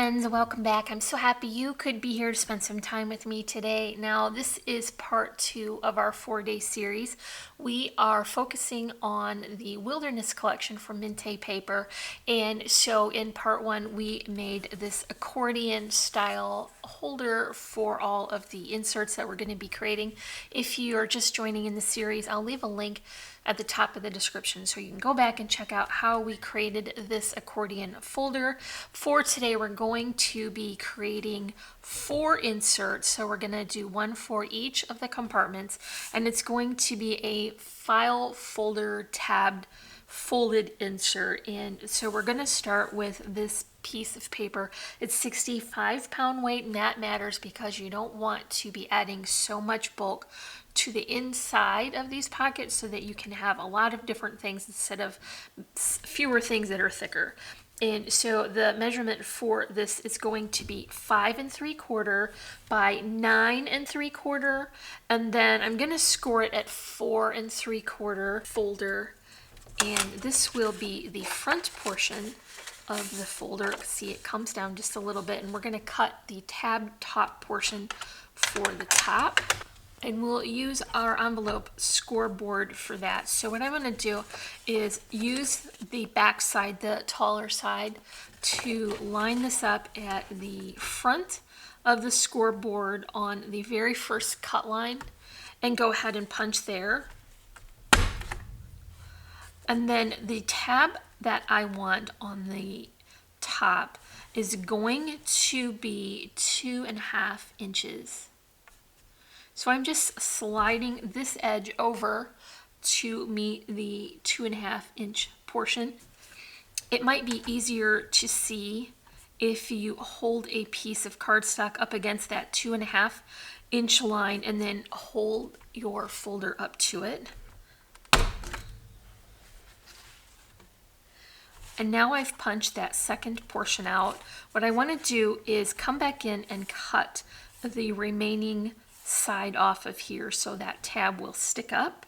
friends, welcome back. I'm so happy you could be here to spend some time with me today. Now, this is part 2 of our 4-day series. We are focusing on the Wilderness collection from Mintay paper. And so in part 1, we made this accordion style holder for all of the inserts that we're going to be creating. If you are just joining in the series, I'll leave a link at the top of the description so you can go back and check out how we created this accordion folder. For today, we're going to be creating 4 inserts, so we're going to do one for each of the compartments, and it's going to be a file folder tabbed folded insert. And so we're going to start with this piece of paper. It's 65 pound weight, and that matters because you don't want to be adding so much bulk to the inside of these pockets so that you can have a lot of different things instead of fewer things that are thicker. And so the measurement for this is going to be 5 3/4 by 9 3/4, and then I'm going to score it at 4 3/4 folder, and this will be the front portion of the folder. See, it comes down just a little bit, and we're going to cut the tab top portion for the top. And we'll use our envelope scoreboard for that. So what I'm going to do is use the back side, the taller side, to line this up at the front of the scoreboard on the very first cut line and go ahead and punch there. And then the tab that I want on the top is going to be 2.5 inches. So I'm just sliding this edge over to meet the 2.5 inch portion. It might be easier to see if you hold a piece of cardstock up against that 2.5 inch line and then hold your folder up to it. And now I've punched that second portion out. What I want to do is come back in and cut the remaining side off of here so that tab will stick up.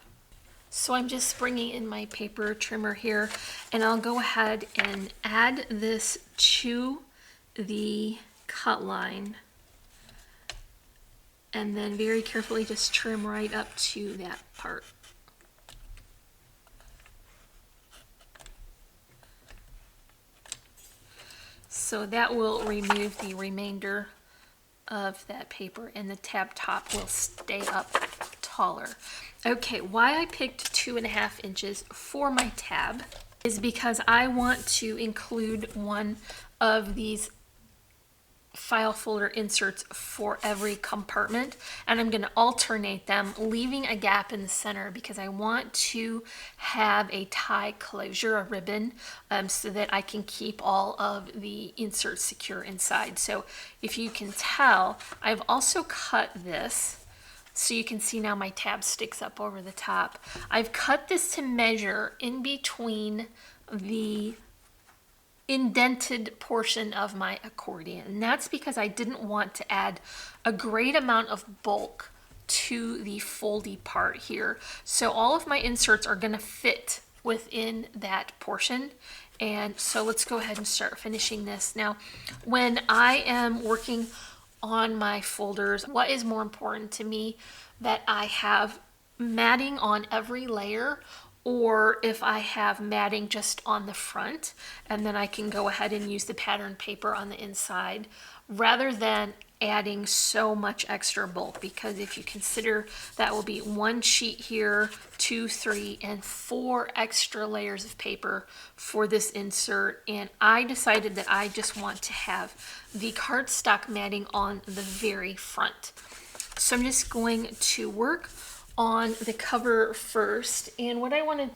So I'm just bringing in my paper trimmer here, and I'll go ahead and add this to the cut line, and then very carefully just trim right up to that part. So that will remove the remainder of that paper, and the tab top will stay up taller. Okay, why I picked 2.5 inches for my tab is because I want to include one of these file folder inserts for every compartment, and I'm going to alternate them, leaving a gap in the center because I want to have a tie closure, a ribbon, so that I can keep all of the inserts secure inside. So if you can tell, I've also cut this so you can see now my tab sticks up over the top. I've cut this to measure in between the indented portion of my accordion, and that's because I didn't want to add a great amount of bulk to the foldy part here. So all of my inserts are going to fit within that portion, and so let's go ahead and start finishing this. Now, when I am working on my folders, what is more important to me, that I have matting on every layer, or if I have matting just on the front, and then I can go ahead and use the pattern paper on the inside, rather than adding so much extra bulk. Because if you consider, that will be 1 sheet here, 2, 3, and 4 extra layers of paper for this insert, and I decided that I just want to have the cardstock matting on the very front. So I'm just going to work on the cover first, and what I want to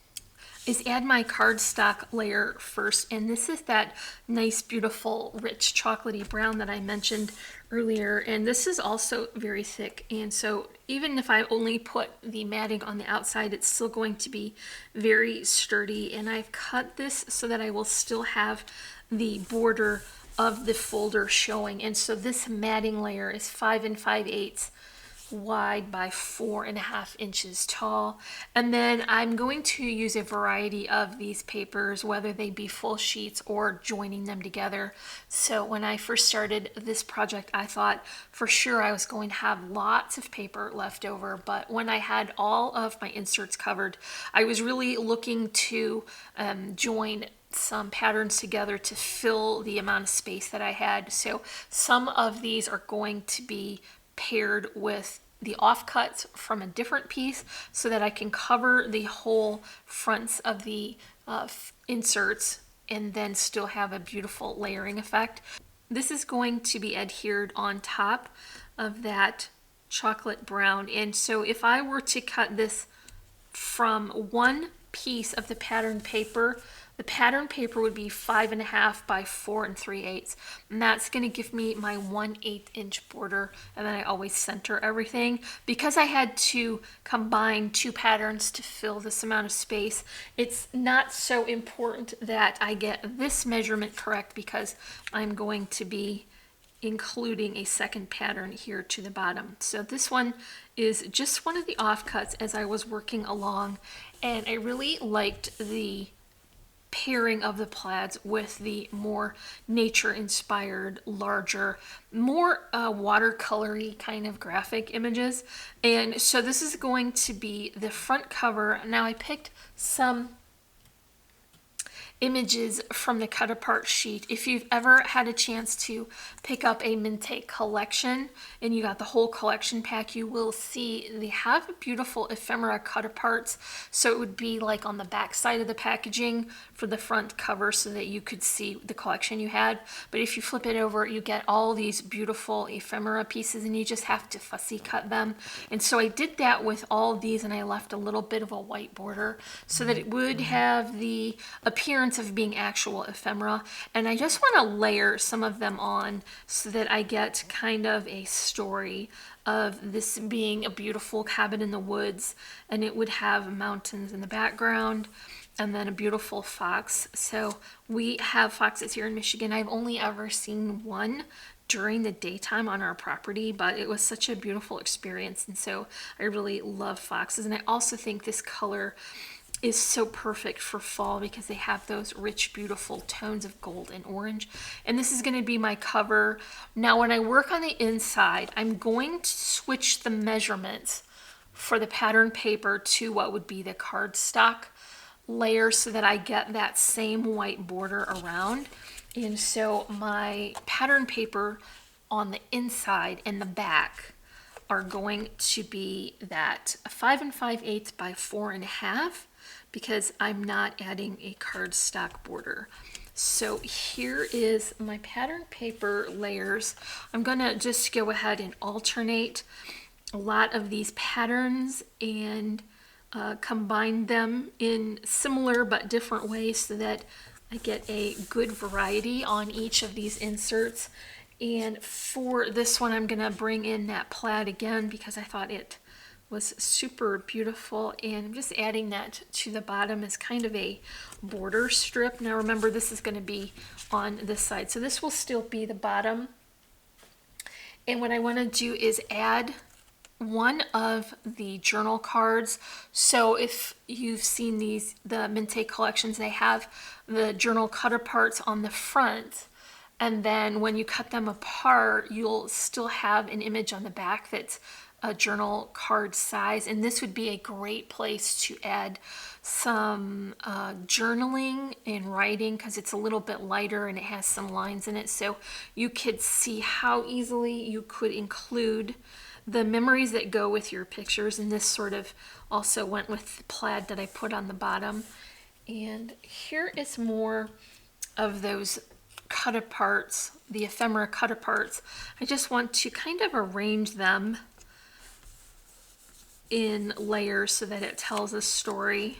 is add my cardstock layer first, and this is that nice, beautiful, rich chocolatey brown that I mentioned earlier, and this is also very thick, and so even if I only put the matting on the outside, it's still going to be very sturdy. And I've cut this so that I will still have the border of the folder showing, and so this matting layer is 5 5/8 wide by 4.5 inches tall. And then I'm going to use a variety of these papers, whether they be full sheets or joining them together. So when I first started this project, I thought for sure I was going to have lots of paper left over, but when I had all of my inserts covered, I was really looking to join some patterns together to fill the amount of space that I had. So some of these are going to be paired with the offcuts from a different piece so that I can cover the whole fronts of the inserts and then still have a beautiful layering effect. This is going to be adhered on top of that chocolate brown. And so if I were to cut this from one piece of the pattern paper, the pattern paper would be 5.5 by 4 3/8, and that's going to give me my 1/8 inch border. And then I always center everything. Because I had to combine two patterns to fill this amount of space, it's not so important that I get this measurement correct because I'm going to be including a second pattern here to the bottom. So this one is just one of the offcuts as I was working along, and I really liked the pairing of the plaids with the more nature inspired, larger, more watercolory kind of graphic images. And so this is going to be the front cover. Now I picked some images from the cut apart sheet. If you've ever had a chance to pick up a Mintay collection and you got the whole collection pack, you will see they have beautiful ephemera cut aparts. So it would be like on the back side of the packaging for the front cover so that you could see the collection you had. But if you flip it over, you get all these beautiful ephemera pieces and you just have to fussy cut them. And so I did that with all of these, and I left a little bit of a white border so that it would have the appearance of being actual ephemera. And I just want to layer some of them on so that I get kind of a story of this being a beautiful cabin in the woods, and it would have mountains in the background and then a beautiful fox. So we have foxes here in Michigan. I've only ever seen one during the daytime on our property, but it was such a beautiful experience, and so I really love foxes. And I also think this color is so perfect for fall because they have those rich, beautiful tones of gold and orange. And this is going to be my cover. Now, when I work on the inside, I'm going to switch the measurements for the pattern paper to what would be the cardstock layer so that I get that same white border around. And so my pattern paper on the inside and the back are going to be that 5 5/8 by 4.5, because I'm not adding a cardstock border. So here is my pattern paper layers. I'm gonna just go ahead and alternate a lot of these patterns and combine them in similar but different ways so that I get a good variety on each of these inserts. And for this one, I'm gonna bring in that plaid again because I thought it was super beautiful, and I'm just adding that to the bottom as kind of a border strip. Now remember, this is going to be on this side, so this will still be the bottom. And what I want to do is add one of the journal cards. So if you've seen these, the Mintay collections, they have the journal cut aparts on the front, and then when you cut them apart, you'll still have an image on the back that's a journal card size. And this would be a great place to add some journaling and writing because it's a little bit lighter and it has some lines in it. So you could see how easily you could include the memories that go with your pictures. And this sort of also went with the plaid that I put on the bottom. And here is more of those cut aparts, the ephemera cut aparts. I just want to kind of arrange them in layers so that it tells a story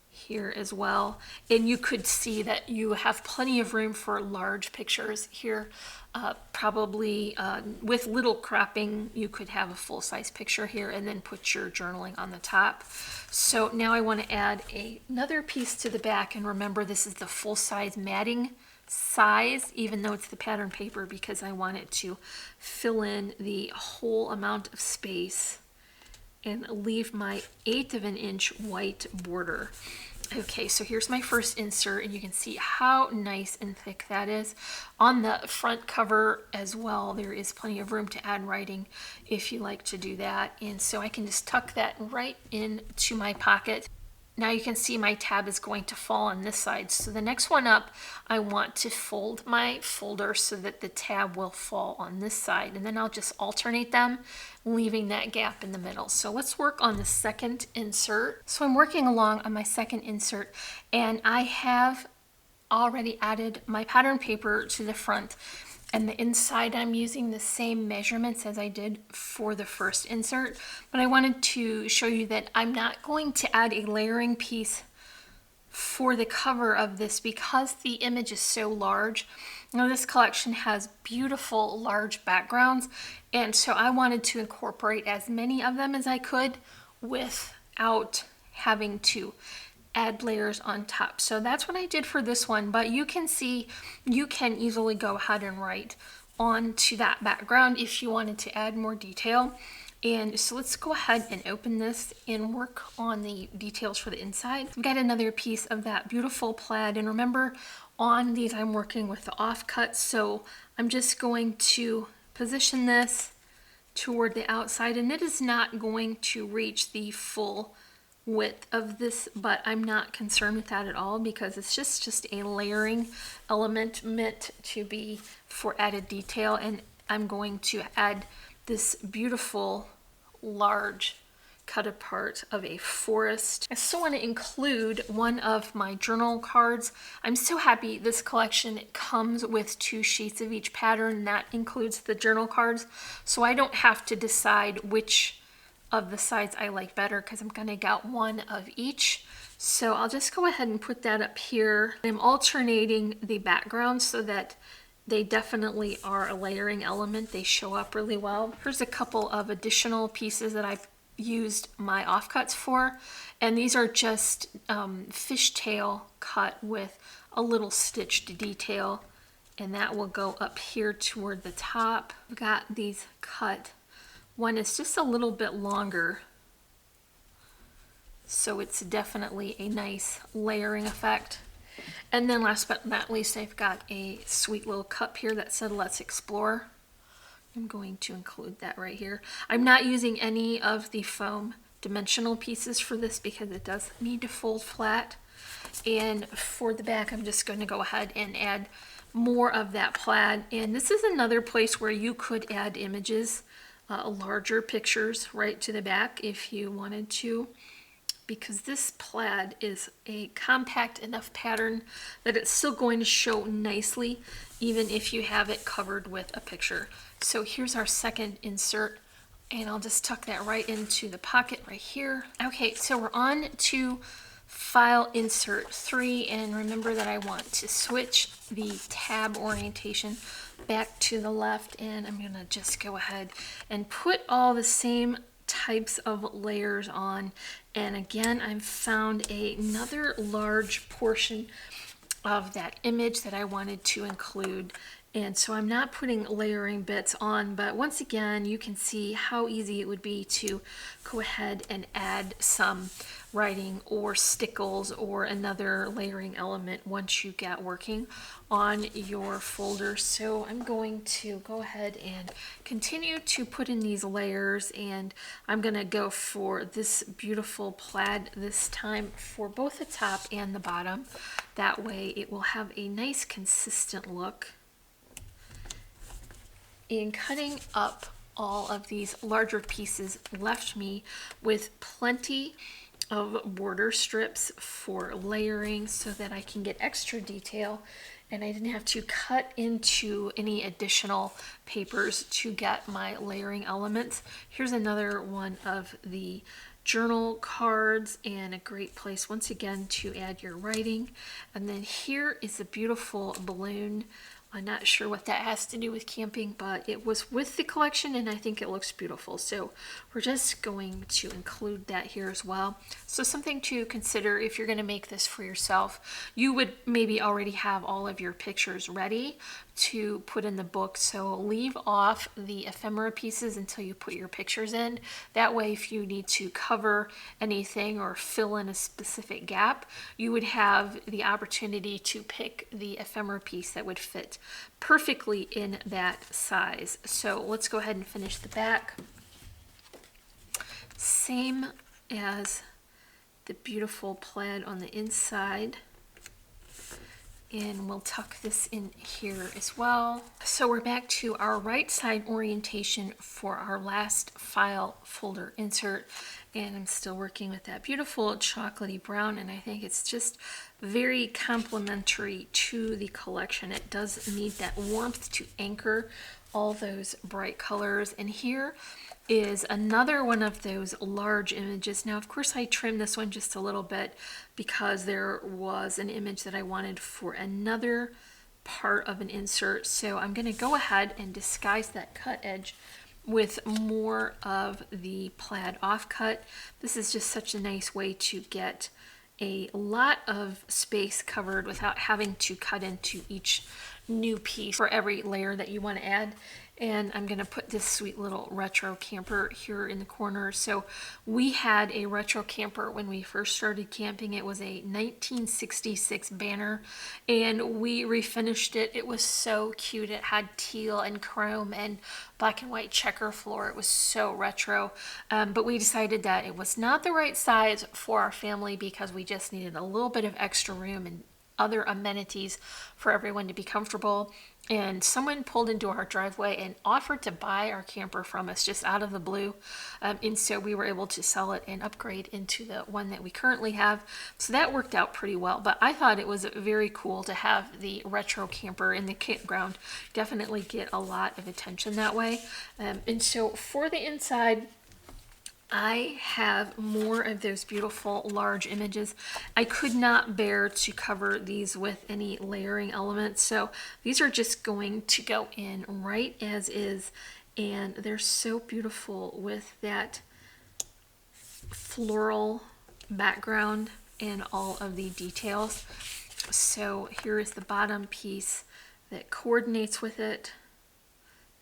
here as well. And you could see that you have plenty of room for large pictures here. Probably with little cropping, you could have a full-size picture here and then put your journaling on the top. So now I want to add another piece to the back, and remember, this is the full-size matting size, even though it's the pattern paper, because I want it to fill in the whole amount of space and leave my 1/8 of an inch white border. Okay, so here's my first insert, and you can see how nice and thick that is. On the front cover as well, there is plenty of room to add writing if you like to do that. And so I can just tuck that right into my pocket. Now you can see my tab is going to fall on this side. So the next one up, I want to fold my folder so that the tab will fall on this side. And then I'll just alternate them, leaving that gap in the middle. So let's work on the second insert. So I'm working along on my second insert, and I have already added my pattern paper to the front. And the inside, I'm using the same measurements as I did for the first insert, but I wanted to show you that I'm not going to add a layering piece for the cover of this because the image is so large. Now this collection has beautiful large backgrounds, and so I wanted to incorporate as many of them as I could without having to add layers on top. So that's what I did for this one, but you can see you can easily go ahead and write onto that background if you wanted to add more detail. And so let's go ahead and open this and work on the details for the inside. I've got another piece of that beautiful plaid, and remember on these I'm working with the offcuts, so I'm just going to position this toward the outside, and it is not going to reach the full width of this, but I'm not concerned with that at all because it's just a layering element meant to be for added detail. And I'm going to add this beautiful large cut apart of a forest. I still want to include one of my journal cards. I'm so happy this collection comes with 2 sheets of each pattern. That includes the journal cards, so I don't have to decide which of the sides I like better because I'm gonna get one of each. So I'll just go ahead and put that up here. I'm alternating the background so that they definitely are a layering element. They show up really well. Here's a couple of additional pieces that I've used my offcuts for, and these are just fishtail cut with a little stitched detail, and that will go up here toward the top. I've got these cut. One is just a little bit longer, so it's definitely a nice layering effect. And then last but not least, I've got a sweet little cup here that said "Let's Explore." I'm going to include that right here. I'm not using any of the foam dimensional pieces for this because it does need to fold flat. And for the back, I'm just going to go ahead and add more of that plaid. And this is another place where you could add images, larger pictures right to the back if you wanted to, because this plaid is a compact enough pattern that it's still going to show nicely even if you have it covered with a picture. So here's our second insert, and I'll just tuck that right into the pocket right here. Okay, so we're on to file insert 3, and remember that I want to switch the tab orientation back to the left, and I'm gonna just go ahead and put all the same types of layers on. And again, I've found another large portion of that image that I wanted to include, and so I'm not putting layering bits on, but once again you can see how easy it would be to go ahead and add some writing or stickles or another layering element once you get working on your folder. So I'm going to go ahead and continue to put in these layers, and I'm going to go for this beautiful plaid this time for both the top and the bottom. That way it will have a nice consistent look. In cutting up all of these larger pieces left me with plenty of border strips for layering so that I can get extra detail, and I didn't have to cut into any additional papers to get my layering elements. Here's another one of the journal cards, and a great place once again to add your writing. And then here is a beautiful balloon I'm not sure what that has to do with camping, but it was with the collection and I think it looks beautiful. So we're just going to include that here as well. So something to consider if you're going to make this for yourself, you would maybe already have all of your pictures ready to put in the book. So leave off the ephemera pieces until you put your pictures in. That way, if you need to cover anything or fill in a specific gap, you would have the opportunity to pick the ephemera piece that would fit perfectly in that size. So let's go ahead and finish the back. Same as the beautiful plaid on the inside. And we'll tuck this in here as well. So we're back to our right side orientation for our last file folder insert. And I'm still working with that beautiful chocolatey brown, and I think it's just very complementary to the collection. It does need that warmth to anchor all those bright colors. And here is another one of those large images. Now, of course, I trimmed this one just a little bit because there was an image that I wanted for another part of an insert. So I'm going to go ahead and disguise that cut edge with more of the plaid offcut. This is just such a nice way to get a lot of space covered without having to cut into each new piece for every layer that you want to add. And I'm going to put this sweet little retro camper here in the corner. So we had a retro camper when we first started camping. It was a 1966 banner, and we refinished it. It was so cute. It had teal and chrome and black and white checker floor. It was so retro, but we decided that it was not the right size for our family because we just needed a little bit of extra room and other amenities for everyone to be comfortable. And someone pulled into our driveway and offered to buy our camper from us just out of the blue. And so we were able to sell it and upgrade into the one that we currently have. So that worked out pretty well. But I thought it was very cool to have the retro camper in the campground. Definitely get a lot of attention that way. And so for the inside, I have more of those beautiful large images. I could not bear to cover these with any layering elements, so these are just going to go in right as is, and they're so beautiful with that floral background and all of the details. So here is the bottom piece that coordinates with it.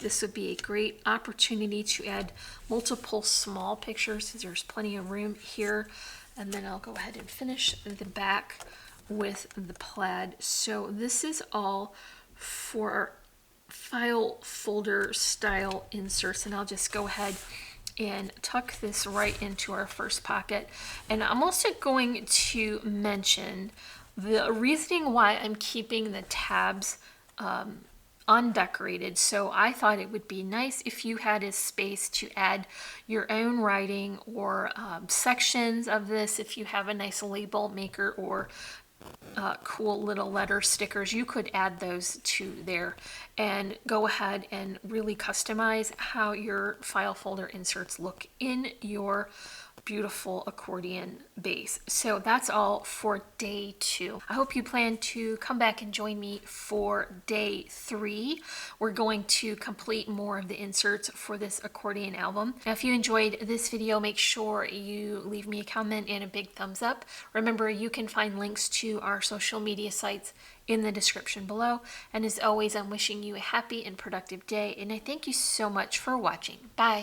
This would be a great opportunity to add multiple small pictures because there's plenty of room here. And then I'll go ahead and finish the back with the plaid. So this is all for our file folder style inserts, and I'll just go ahead and tuck this right into our first pocket. And I'm also going to mention the reasoning why I'm keeping the tabs undecorated. So I thought it would be nice if you had a space to add your own writing or sections of this. If you have a nice label maker or cool little letter stickers, you could add those to there and go ahead and really customize how your file folder inserts look in your beautiful accordion base. So that's all for day 2. I hope you plan to come back and join me for day 3. We're going to complete more of the inserts for this accordion album. Now, if you enjoyed this video, make sure you leave me a comment and a big thumbs up. Remember, you can find links to our social media sites in the description below. And as always, I'm wishing you a happy and productive day, and I thank you so much for watching. Bye.